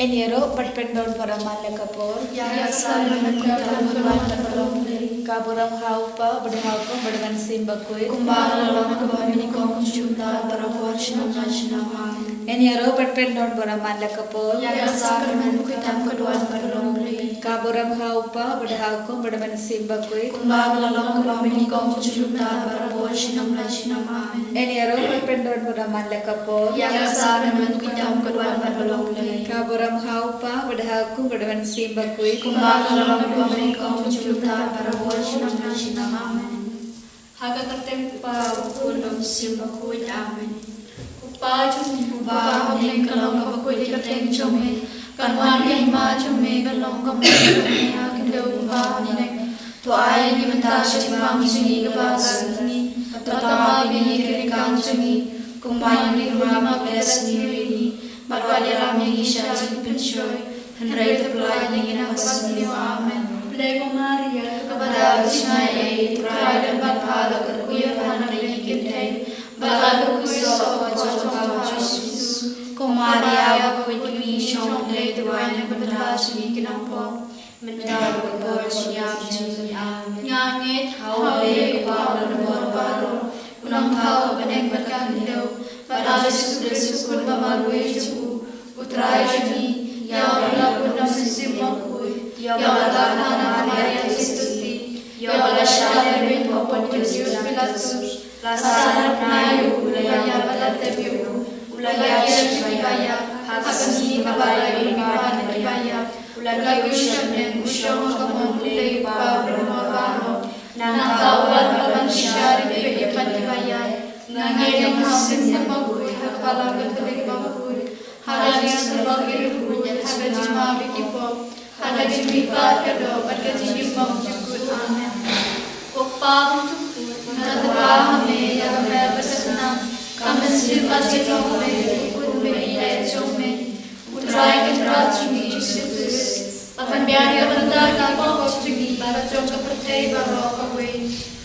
Enero perpendon para malakapor kaburam haupa berhaupa berban simbakui Enero perpendon para malakapor kaburam haupa berhaupa berban simbakui Enero perpendon para malakapor kaburam haupa berhaupa berban simbakui Hagatem pa ulum simbakui amen. Upajum ubah kalong kapakui kateng chome kanwan ma chome kalong kapakui akideu ubah nilek to ai ni mata shimam singi kabasni tatama bi kirikan singi kumbai ni rama blessni marwali rami isha pinchoy henry the blind ni nakasni amen. Lego Maria kepada Ismail pride dan pada kuya panai kita balagu kuso jodoh Jesus ko Maria ko ini shom le tuan kepada sini kenapa mendapat bersiap amen nyangit hawe baru baru unang tahu benek berkandil pada Yesus kun bamarui Yesus putra ini ya Allah kunam sisimku Ya Allah Maria Kristi Ya Allah Shalom Papa Yesus Pilatus Lasana Nayu Ulaya Balatebiu Ulaya Shibaya Hakasi Babaya Ibana Ibaya Ulaya Ushamne Usham Kamon Ulay Pablo Mabano Nanakawat Baban Shari Bebe Patibaya Nangayang Hasin Mabuy Hakpalang Gatulik Mabuy Halagang Sabagir Huyan Hagajima Bikipo Hagajimipa Kado Hagajimam Jukut Amen Upam Jukut Natapahame Yagame Basasana Kamaslipat Kitome Ukutme Ile Chome Utrai Kitrachumi Jesus Akan biaya benda Kako Chumi Barachok Kapate Barokawe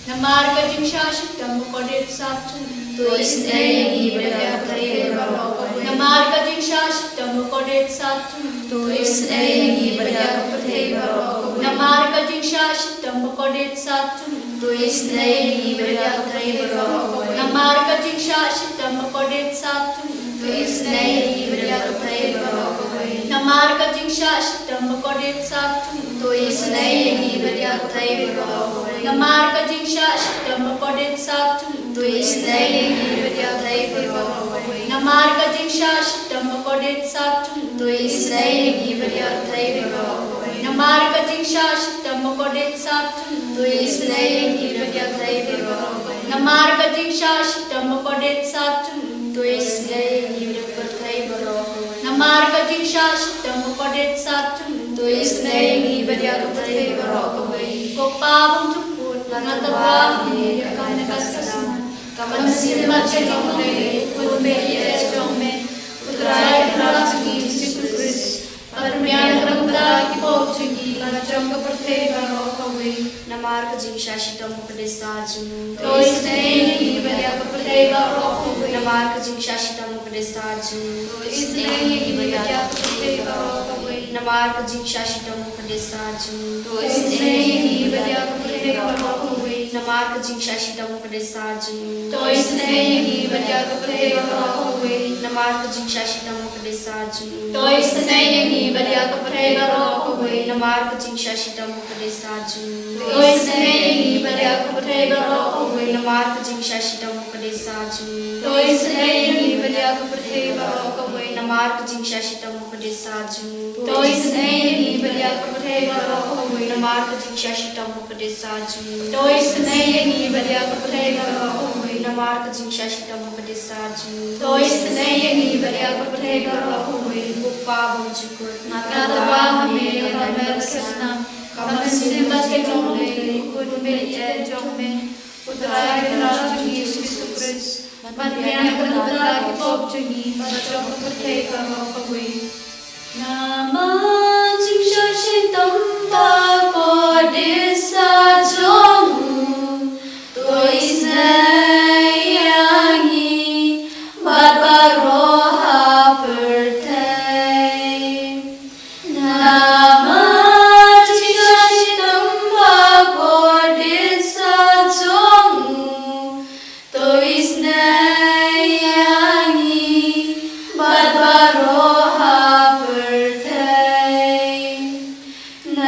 Namarga Jingshashi Tamu Kodet Satu Tu isne Yi Bada Kapate Barokawe Namarga Jingshashi Tamu Kodet Satu Tu isne Yi Bada Kapate Barokawe Namarga Jingshashi Tamu Kodet Satu Tu isne Yi Bada Kapate Barokawe Namarga Jingshashi Tamu Kodet Satu Tu isne Yi Bada Kapate Barokawe Namarga Jingshashi Tamu Kodet Satu Tu isne Yi Bada Kapate Barokawe Namarga Jingshashi Tamu Kodet Satu Tu isne Yi Bada Kapate Barokawe Namarga Jingshashi Tamu Kodet Satu Tu isne Yi Bada Kapate Barokawe Namarga Jingshashi Tamu Kodet Satu Tu isne Yi Bada Kapate Barokawe Namarga Jingshashi Tamu Kodet Satu Tu isne Yi Bada Kapate Barokawe Namarga Jingshashi Tamu Kodet Satu Tu isne Yi Bada Kapate Barokawe Kopabang Jukut Nangatawah Ni Akan Kasasana Kamansin Machelome Kulme Yechome Utrai Krasgi Sikuris Parmian Ramda Kipochigi Paracham Kapate Barokawe Namarga Jingshashi Tamu Kodet Satu Tu isne Yi Bada Kapate Barokawe Namarga Jingshashi Tamu Kodet Satu Tu isne Yi Bada Kapate Barokawe Namarga Jingshashi Tamu Kodet Satu Tu isne Yi Bada Kapate Barokawe Namarga Jingshashi Tamu Kodet Satu Tu isne Yi Bada Kapate Barokawe Namarga Jingshashi Tamu Kodet Satu Tu isne Yi Bada Kapate Barokawe Namarga Jingshashi Tamu Kodet Satu Tu isne Yi Bada Kapate Barokawe Namarga Jingshashi Tamu Kodet Satu Tu isne Yi Bada Kapate Barokawe Namarga Jingshashi Tamu Kodet Satu Tu isne Yi Bada Kapate Barokawe Namarga Jingshashi Tamu Kodet Satu Tu isne Yi Bada Kapate Barokawe Namarga Jingshashi Tamu Kodet Satu Tu isne Yi Bada Kapate Barokawe Upabang Jukut Natapah Me Yagame Basasana Kamansin Machelome Kulme Yechome Utrai Krasgi Sikuris Parmian Ramda Kipochigi Paracham Kapate Barokawe Nama Jingshashi Tamu Kodet Satu Tu isne Yangi Barbaroha Pertei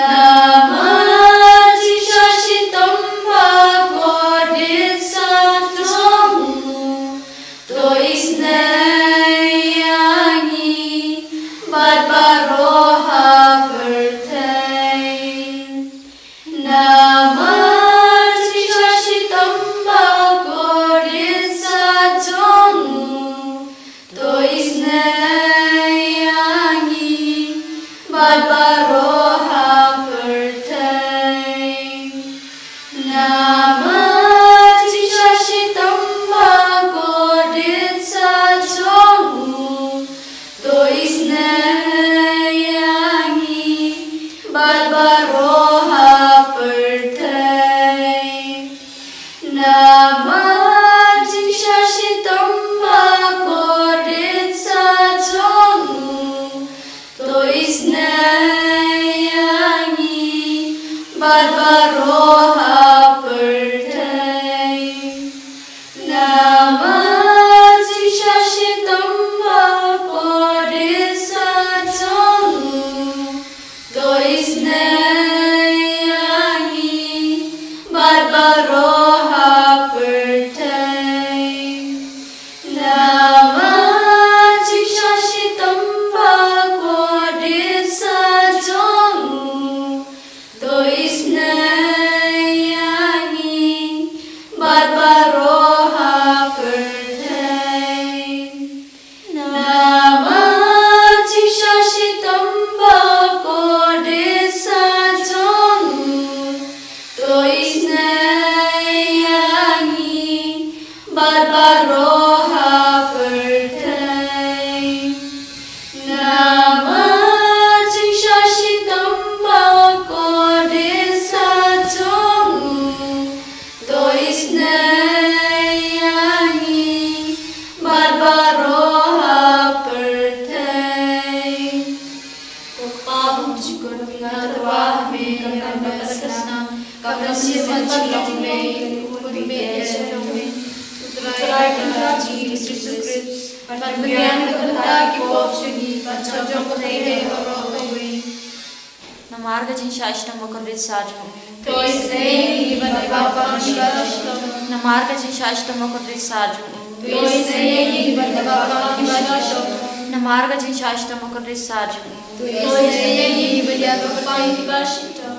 Namati Shashitam Bhagavad Satvamu Toisnayangi Badbaroha Pertain Namati Shashitam Bhagavad Satvamu Toisnayangi Badbaroha Pertain Namati Shashitam Bhagavad Satvamu Toisnayangi Badbaroha Pertain Namati Shashitam Bhagavad Satvamu Toisnayangi Badbaroha Pertain Namati Shashitam Bhagavad Satvamu Toisnayangi Badbaroha Pertain Namati Shashitam Bhagavad Satvamu Toisnayangi Badbaroha Pertain Namati Shashitam Bhagavad Satvamu Toisnayangi Badbaroha Pertain Namati Shashitam Bhagavad Satvamu Toisnayangi Badbaroha Pertain Upahum Chikun Vingatawah Me Kamdapasana Kamdasya Chilome Kurbe Yasome Uttrai Kandaji Srisukrit Padmyan Kata Ki Popshagi Pacham Pathe Varokawe Namarga Jin Shashtam Vakavrit Sajam Toisnayangi Badbapam Shivashtam Namarga Jin Shashtam Vakavrit Sajam Toisnayangi Badbapam Shivashtam Namarga Jin Shashtam Vakavrit Sajam Toisnayangi Badbapam Shivashtam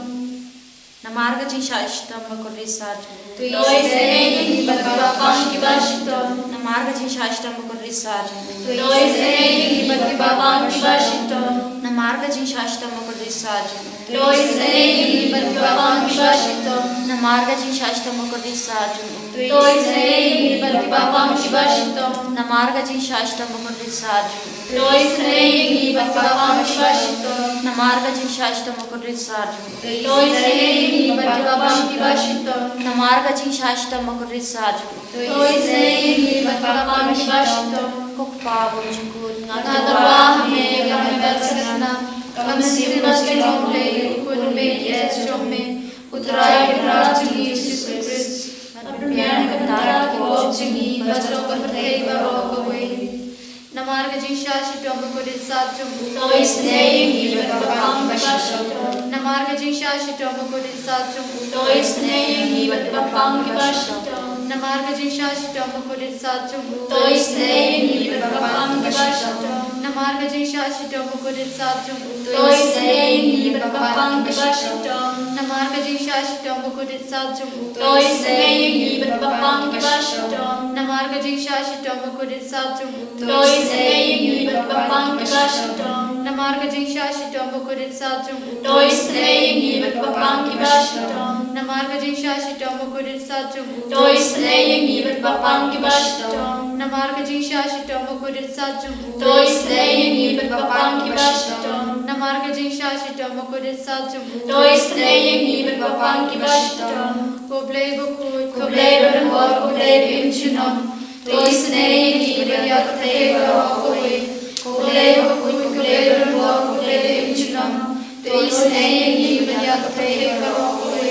Namarga Jin Shashtam Vakavrit Sajam Toisnayangi Badbapam Shivashtam Namarga Jin Shashtam Vakavrit Sajam Toisnayangi Badbapam Shivashtam Namarga Jin Shashtam Vakavrit Sajam Toisnayangi Badbapam Shivashtam Namarga Jin Shashtam Vakavrit Sajam Toisnayangi Badbapam Shivashtam Namarga Jin Shashtam Vakavrit Sajam Toisnayangi Badbapam Shivashtam Namarga Jin Shashtam Vakavrit Sajam Toisnayangi Badbapam Shivashtam Namarga Jin Shashtam Vakavrit Sajam Toisnayangi Badbapam Shivashtam Kokpabam Chikut Natarwah Me Kamdapasana Kamsima Chilome Kurbe Yasome Uttrai Kandaji Srisukrit Padmyan Kata Ki Popshagi Pacham Pathe Varokawe Namarga Jin Shashitam Bhagavad Satvamu Toisnayangi Badbapam Shivashtam Namarga Jin Shashitam Bhagavad Satvamu Toisnayangi Badbapam Shivashtam Namarga Jin Shashitam Bhagavad Satvamu Toisnayangi Badbapam Shivashtam Namarga Jin Shashitam Bhagavad Satvamu Toisnayangi Badbapam Shivashtam Namarga Jin Shashitam Bhagavad Satvamu Toisnayangi Badbapam Shivashtam Namarga Jin Shashitam Bhagavad Satvamu Toisnayangi Badbapam Shivashtam Namarga Jin Shashitam Bhagavad Satvamu Toisnayangi Badbapam Shivashtam Namarga Jin Shashitam Bhagavad Satvamu Toisnayangi Badbapam Shivashtam Namarga Jin Shashitam Bhagavad Satvamu Toisnayangi Badbapam Shivashtam Namarga Jin Shashitam Bhagavad Satvamu Toisnayangi Badbapam Shivashtam Koblei Bhakut Koblei Badamor Koblei Bimchinam Toisnayangi Badbapam Varokawe Koblei Bhakut Koblei Badamor Koblei Bimchinam Toisnayangi Badbapam Varokawe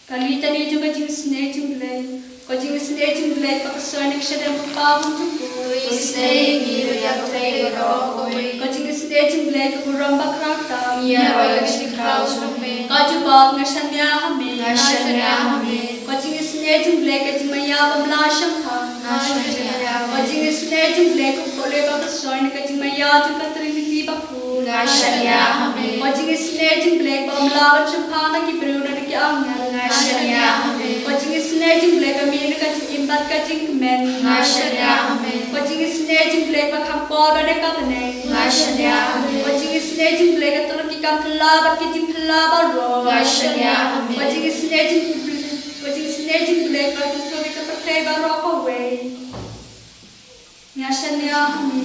Kalita ni juga jiusne jumlai, ko jiusne jumlai pakasone kshadam pavum jupu. Toisnayangi Badbapam Varokawe staging blake kuramba krakta Yaragajin kraus rume. kajubak nashanya hame Nashanya hame. Watching staging blake at maya bamlasham tha Nashanya hame. Watching staging blake koleba soin kaching maya chukatriniti baku Nashanya hame. Watching staging blake bamlawan shaphana ki bruna ki anya Nashanya hame. Watching staging blake amin kaching imbat kaching men Nashanya hame. Watching staging blake bakham kor ade kapne Nashanya hame. Watching staging blake at ki kam phla ba ki jim phla ba ro Nashanya hame. Watching staging blake ba tu to ka pathe ba ro ko we Nashanya hame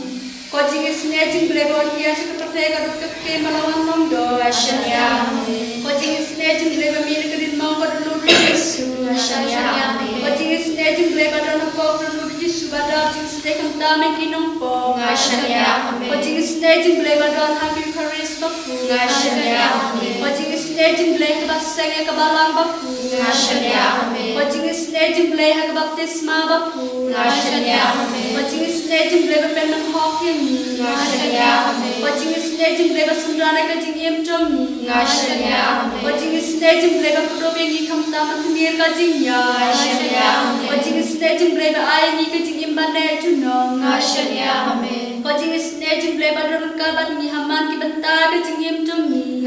Watching staging blake ba ki as ka pathe ka ro ka ke malawan nom do Nashanya hame. Watching staging blake ba mir ka din ma ko do Yesu Nashanya hame. Watching staging blake ba do ko do Yesu ba da jing stay kam ta me ki nom po Nashanya hame. Watching staging blake ba do ha ki charis ba pu Nashanya hame. Watching staging blake ba sang ka balang ba pu Nashanya hame. Watching staging blake ha ka baptisma ba pu Nashanya hame. Watching staging blake ba pen man hok yem Nashanya hame. Watching staging blake ba sundrana ka jing yem chom Nashanya hame. Watching staging blake ba pro be ni kham ta man mir ka jing ya Nashanya hame. Watching staging blake ba ai ni ka jing yem ban ne chu no Nashanya hame. Watching staging blake ba ron ka ban ni haman ki ban ta ka jing yem chom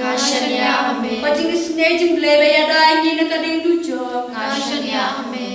Nashanya hame. Watching staging blake ba ya dai ni na ka ding du cho Nashanya hame.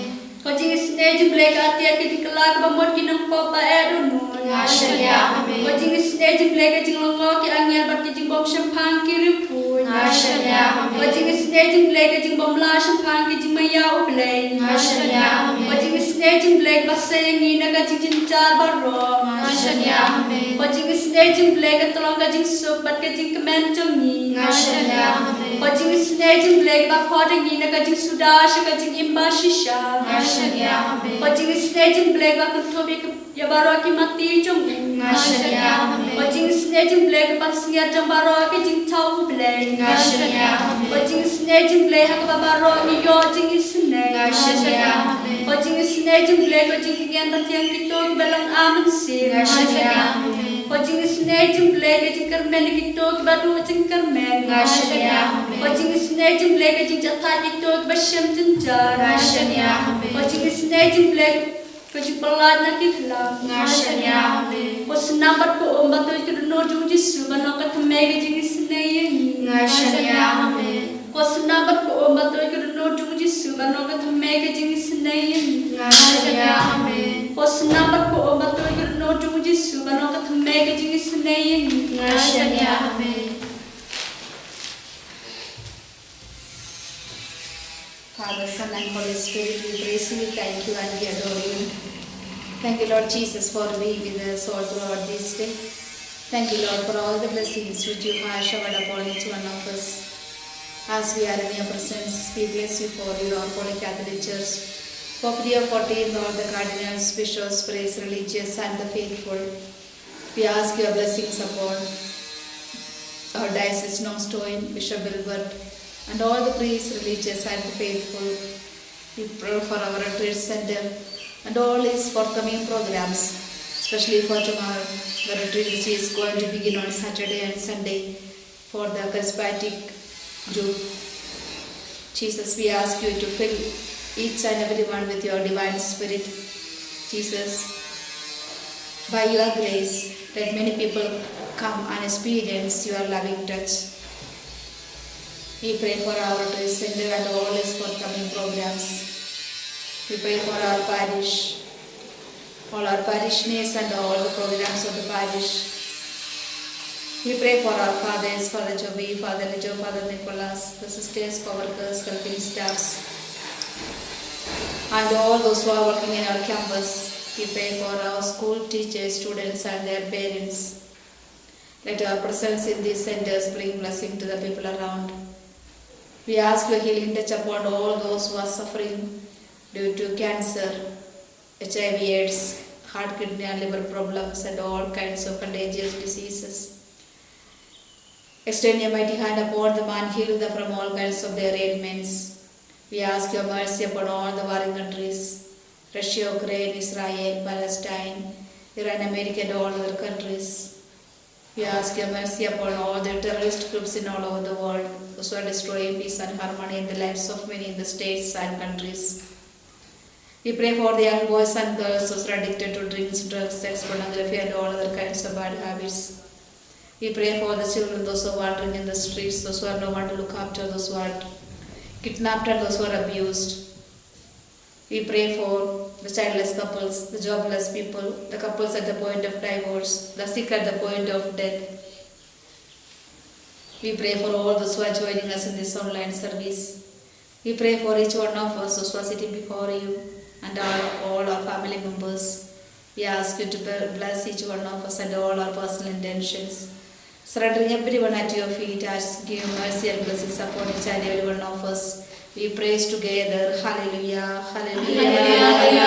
Watching staging blake atia ki diklak ba mod ki nang ko pa edo no Nashanya hame. Watching staging blake ka jing longo ki angya ba ki jing bom shampang ki ripu Nashanya hame. Watching staging blake ka jing bom la shampang ki jing maya u blay Nashanya hame. Watching staging blake ba sayang ni na ka jing jing char ba ro Nashanya hame. Watching staging blake ka tolong ka jing sup bat ka jing kemen chong ni Nashanya hame. Watching staging blake ba khodang ni na ka jing sudash ka jing imba shisha Nashanya hame. Watching staging blake ba ka thobi ka ya baro ki mati chong Nashanya hame. Watching staging blake ba singa jong baro ki jing chau blay Nashanya hame. Watching staging blake ha ka baro ni yo jing isne Nashanya hame. Watching staging blake ba jing ngan ta tiang ki to belang aman si Nashanya hame. Watching staging blake ba jing karmen ki to ba du jing karmen Nashanya hame. Watching staging blake ba jing jatha ki to ba shem jin jar Nashanya hame. Watching staging blake ba jing pelad na ki thla Nashanya hame. Wasna bat ko omba to ki no jung jisu ba no ka thme ga jing isne ye Nashanya hame. Wasna bat ko omba to ki no jung jisu ba no ka thme ga jing isne ye Nashanya hame. Wasna bat ko omba to ki no jung jisu ba no ka thme ga jing isne ye Nashanya hame. Father, Son, and Holy Spirit, we praise you, thank you, and we adore you. Thank you, Lord Jesus, for being with us all throughout this day. Thank you, Lord, for all the blessings which you have showered upon each one of us. As we are in your presence, we bless you for your Holy Catholic Church, Pope Leo XIV, all the cardinals, bishops, priests, religious, and the faithful. We ask your blessings upon our Diocese Nongstoin, Bishop Wilbert, and all the priests, religious, and the faithful. We pray for our retreat center and all its forthcoming programs, especially for tomorrow, the retreat which is going to begin on Saturday and Sunday for the charismatic group. Jesus, we ask you to fill each and everyone with your divine spirit. Jesus, by your grace, let many people come and experience your loving touch. We pray for our retreat center and all its forthcoming programs. We pray for our parish, all our parishioners and all the programs of the parish. We pray for our fathers, Father Joby, Father Lijo, Father Nicholas, the sisters, co-workers, helping staffs, and all those who are working in our campus. We pray for our school teachers, students, and their parents. Let our presence in these centers bring blessing to the people around. We ask your healing touch upon all those who are suffering due to cancer, HIV, AIDS, heart, kidney, and liver problems, and all kinds of contagious diseases. Extend your mighty hand upon them and heal them from all kinds of their ailments. We ask your mercy upon all the warring countries, Russia, Ukraine, Israel, Palestine, Iran, America, and all other countries. We ask your mercy upon all the terrorist groups in all over the world, those who are destroying peace and harmony in the lives of many in the states and countries. We pray for the young boys and girls who are addicted to drinks, drugs, sex, pornography, and all other kinds of bad habits. We pray for the children, those who are wandering in the streets, those who have no one to look after, those who are kidnapped, and those who are abused. We pray for the childless couples, the jobless people, the couples at the point of divorce, the sick at the point of death. We pray for all those who are joining us in this online service. We pray for each one of us those who are sitting before you and all our family members. We ask you to bless each one of us and all our personal intentions. Surrendering everyone at your feet, ask you mercy and blessings upon each and every one of us. We praise together. Hallelujah. Hallelujah.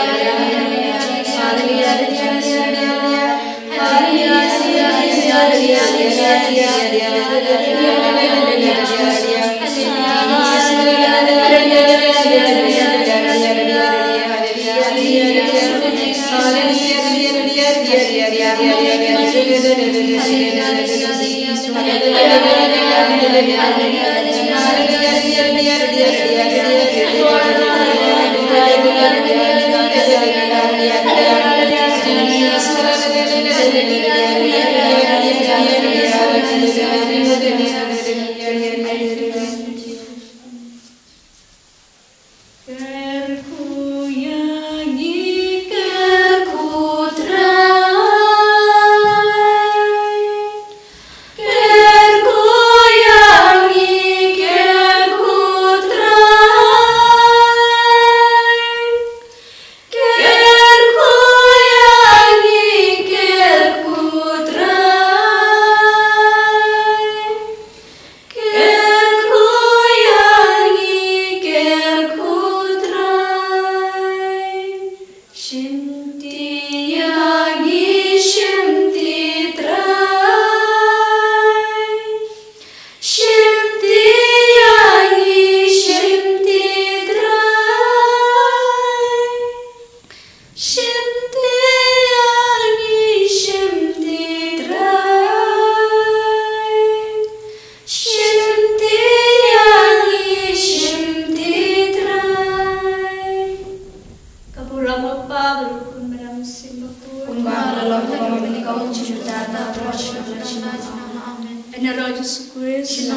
En Herre Jesus Kristus,